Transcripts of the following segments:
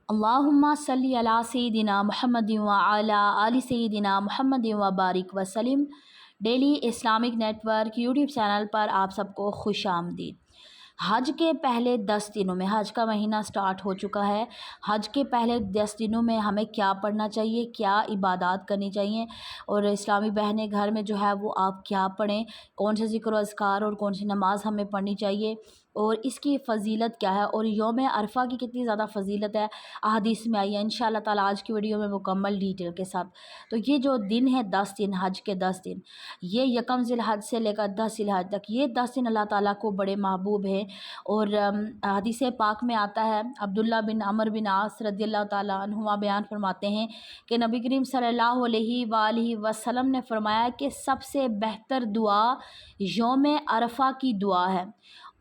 اللہم صلی علی سیدنا محمد وعلی آل سیدنا محمد وبارک وسلم۔ Daily Islamic network YouTube channel پر آپ سب کو خوش آمدید۔ حج کے پہلے 10 دنوں میں، حج کا مہینہ سٹارٹ ہو چکا ہے، حج کے پہلے 10 دنوں میں ہمیں کیا پڑھنا چاہیے، کیا عبادات کرنی چاہیے، اور اسلامی بہنیں گھر میں جو ہے وہ آپ کیا پڑھیں، کون سے ذکر و اذکار اور کون سی نماز ہمیں پڑھنی چاہیے، اور اس کی فضیلت کیا ہے، اور یوم عرفہ کی کتنی زیادہ فضیلت ہے احادیث میں آئی ہے انشاءاللہ تعالیٰ آج کی ویڈیو میں مکمل ڈیٹیل کے ساتھ۔ تو یہ جو دن ہے 10 دن، حج کے 10 دن، یہ یکم ذی الحج سے لے کر 10 ذی الحج تک، یہ 10 دن اللہ تعالیٰ کو بڑے محبوب ہیں۔ اور حدیث پاک میں آتا ہے، عبداللہ بن عمر بن عاص رضی اللہ تعالیٰ عنہما بیان فرماتے ہیں کہ نبی کریم صلی اللہ علیہ وآلہ وسلم نے فرمایا کہ سب سے بہتر دعا یوم عرفہ کی دعا ہے،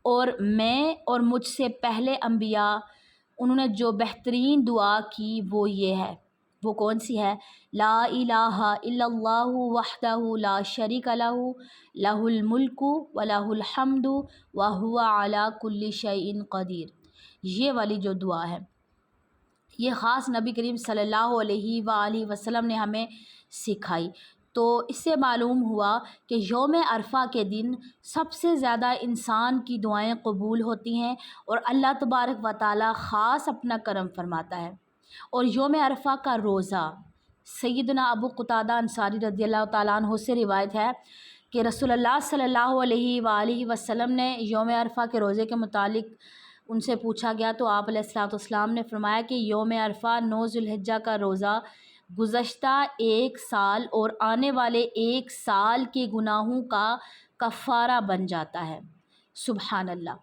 اور میں اور مجھ سے پہلے انبیاء انہوں نے جو بہترین دعا کی وہ یہ ہے۔ وہ کون سی ہے؟ لا الہ الا اللہ وحدہ لا شریک لہ لہ الملک ولہ الحمد وہو علی کل شیء قدیر۔ یہ والی جو دعا ہے، یہ خاص نبی کریم صلی اللہ علیہ وآلہ وسلم نے ہمیں سکھائی۔ تو اس سے معلوم ہوا کہ یوم عرفہ کے دن سب سے زیادہ انسان کی دعائیں قبول ہوتی ہیں، اور اللہ تبارک و تعالیٰ خاص اپنا کرم فرماتا ہے۔ اور یوم عرفہ کا روزہ، سیدنا ابو قتادہ انصاری رضی اللہ تعالیٰ عنہ سے روایت ہے کہ رسول اللہ صلی اللہ علیہ وآلہ وسلم نے یوم عرفہ کے روزے کے متعلق ان سے پوچھا گیا، تو آپ علیہ الصلوۃ والسلام نے فرمایا کہ یوم عرفہ 9 ذی الحجہ کا روزہ گزشتہ 1 سال اور آنے والے 1 سال کے گناہوں کا کفارہ بن جاتا ہے۔ سبحان اللہ۔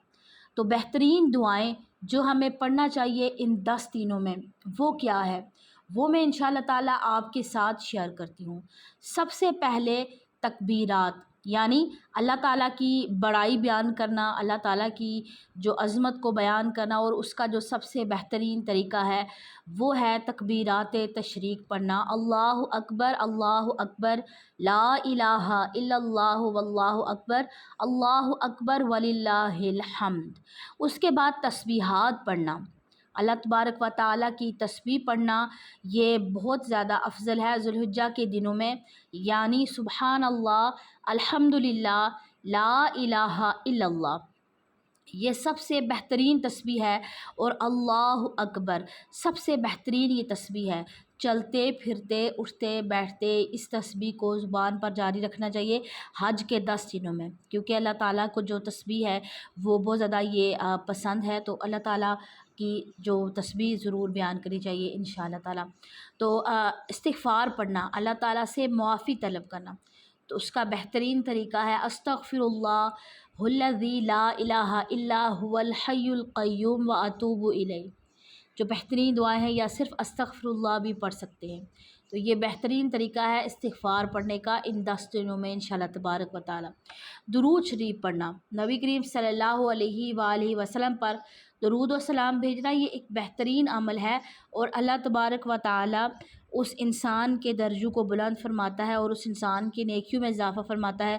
تو بہترین دعائیں جو ہمیں پڑھنا چاہیے ان 10 دنوں میں وہ کیا ہے، وہ میں انشاءاللہ تعالیٰ آپ کے ساتھ شیئر کرتی ہوں۔ سب سے پہلے تکبیرات، یعنی اللہ تعالیٰ کی بڑائی بیان کرنا، اللہ تعالیٰ کی جو عظمت کو بیان کرنا، اور اس کا جو سب سے بہترین طریقہ ہے وہ ہے تکبیرات تشریق پڑھنا۔ اللہ اکبر، لا الہ الا اللہ واللہ اکبر وللہ الحمد۔ اس کے بعد تسبیحات پڑھنا، اللہ تبارک و تعالیٰ کی تسبیح پڑھنا، یہ بہت زیادہ افضل ہے ذو الحجہ کے دنوں میں، یعنی سبحان اللہ، الحمدللہ، لا الہ الا اللہ، یہ سب سے بہترین تسبیح ہے۔ اور اللہ اکبر سب سے بہترین یہ تسبیح ہے۔ چلتے پھرتے اٹھتے بیٹھتے اس تسبیح کو زبان پر جاری رکھنا چاہیے حج کے 10 دنوں میں، کیونکہ اللہ تعالیٰ کو جو تسبیح ہے وہ بہت زیادہ یہ پسند ہے، تو اللہ تعالیٰ کی جو تسبیح ضرور بیان کرنی چاہیے انشاءاللہ تعالیٰ۔ تو استغفار پڑھنا، اللہ تعالیٰ سے معافی طلب کرنا، تو اس کا بہترین طریقہ ہے استغفر اللہ الذی لا الہ الا هو الحی القیوم واتوب الیہ۔ جو بہترین دعائیں ہیں، یا صرف استغفر اللہ بھی پڑھ سکتے ہیں۔ تو یہ بہترین طریقہ ہے استغفار پڑھنے کا ان 10 دنوں میں انشاءاللہ تبارک و تعالی۔ درود شریف پڑھنا، نبی کریم صلی اللہ علیہ وآلہ وسلم پر درود و سلام بھیجنا، یہ ایک بہترین عمل ہے، اور اللہ تبارک و تعالی اس انسان کے درجوں کو بلند فرماتا ہے، اور اس انسان کی نیکیوں میں اضافہ فرماتا ہے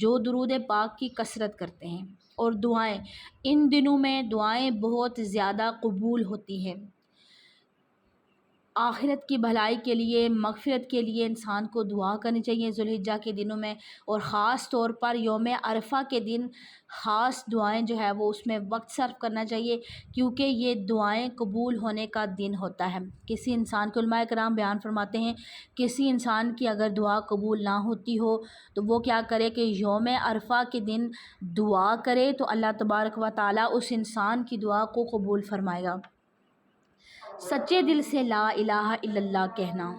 جو درود پاک کی کثرت کرتے ہیں۔ اور دعائیں، ان دنوں میں دعائیں بہت زیادہ قبول ہوتی ہیں۔ آخرت کی بھلائی کے لیے، مغفرت کے لیے انسان کو دعا کرنی چاہیے ذو الحجہ کے دنوں میں، اور خاص طور پر یوم عرفہ کے دن خاص دعائیں جو ہے وہ اس میں وقت صرف کرنا چاہیے، کیونکہ یہ دعائیں قبول ہونے کا دن ہوتا ہے۔ کسی انسان کے علماء کرام بیان فرماتے ہیں، کسی انسان کی اگر دعا قبول نہ ہوتی ہو تو وہ کیا کرے کہ یوم عرفہ کے دن دعا کرے، تو اللہ تبارک و تعالیٰ اس انسان کی دعا کو قبول فرمائے گا۔ سچے دل سے لا الہ الا اللہ کہنا،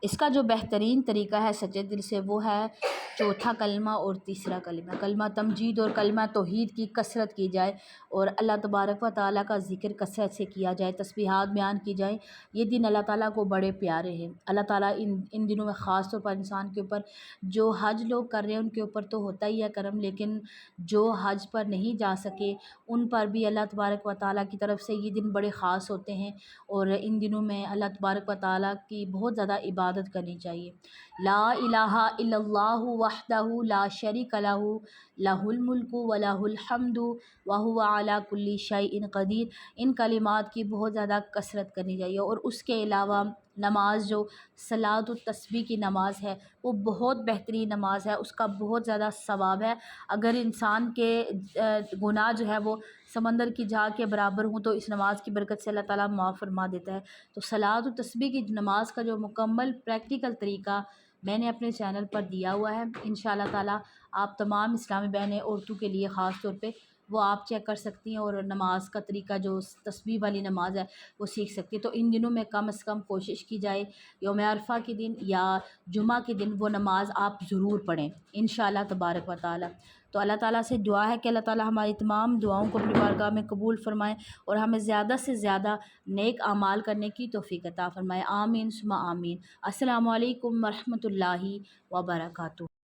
اس کا جو بہترین طریقہ ہے سچے دل سے وہ ہے چوتھا کلمہ اور تیسرا کلمہ، کلمہ تمجید اور کلمہ توحید کی کثرت کی جائے، اور اللہ تبارک و تعالیٰ کا ذکر کثرت سے کیا جائے، تسبیحات بیان کی جائیں۔ یہ دن اللہ تعالیٰ کو بڑے پیارے ہیں۔ اللہ تعالیٰ ان دنوں میں خاص طور پر انسان کے اوپر، جو حج لوگ کر رہے ہیں ان کے اوپر تو ہوتا ہی ہے کرم، لیکن جو حج پر نہیں جا سکے ان پر بھی اللہ تبارک و تعالیٰ کی طرف سے یہ دن بڑے خاص ہوتے ہیں، اور ان دنوں میں اللہ تبارک و تعالیٰ کی بہت زیادہ عبادت عبادت کرنی چاہیے۔ لا الہ الا اللہ وحدہ لا شریک لہ لہ الملک و لہ الحمد وہو علی کل شیء قدیر۔ ان کلمات کی بہت زیادہ کثرت کرنی چاہیے۔ اور اس کے علاوہ نماز جو صلاۃ التسبیح کی نماز ہے وہ بہت بہترین نماز ہے، اس کا بہت زیادہ ثواب ہے۔ اگر انسان کے گناہ جو ہے وہ سمندر کی جھاگ کے برابر ہوں تو اس نماز کی برکت سے اللہ تعالیٰ معاف فرما دیتا ہے۔ تو صلاۃ التسبیح کی نماز کا جو مکمل پریکٹیکل طریقہ میں نے اپنے چینل پر دیا ہوا ہے، انشاءاللہ تعالیٰ آپ تمام اسلامی بہنیں عورتوں کے لیے خاص طور پہ وہ آپ چیک کر سکتی ہیں، اور نماز کا طریقہ جو تسبیح والی نماز ہے وہ سیکھ سکتی ہیں۔ تو ان دنوں میں کم از کم کوشش کی جائے یوم عرفہ کے دن یا جمعہ کے دن وہ نماز آپ ضرور پڑھیں انشاءاللہ تبارک و تعالیٰ۔ تو اللہ تعالیٰ سے دعا ہے کہ اللہ تعالیٰ ہماری تمام دعاؤں کو اپنی بارگاہ میں قبول فرمائیں اور ہمیں زیادہ سے زیادہ نیک اعمال کرنے کی توفیق عطا فرمائے۔ آمین ثم آمین۔ السلام علیکم ورحمۃ اللہ وبرکاتہ۔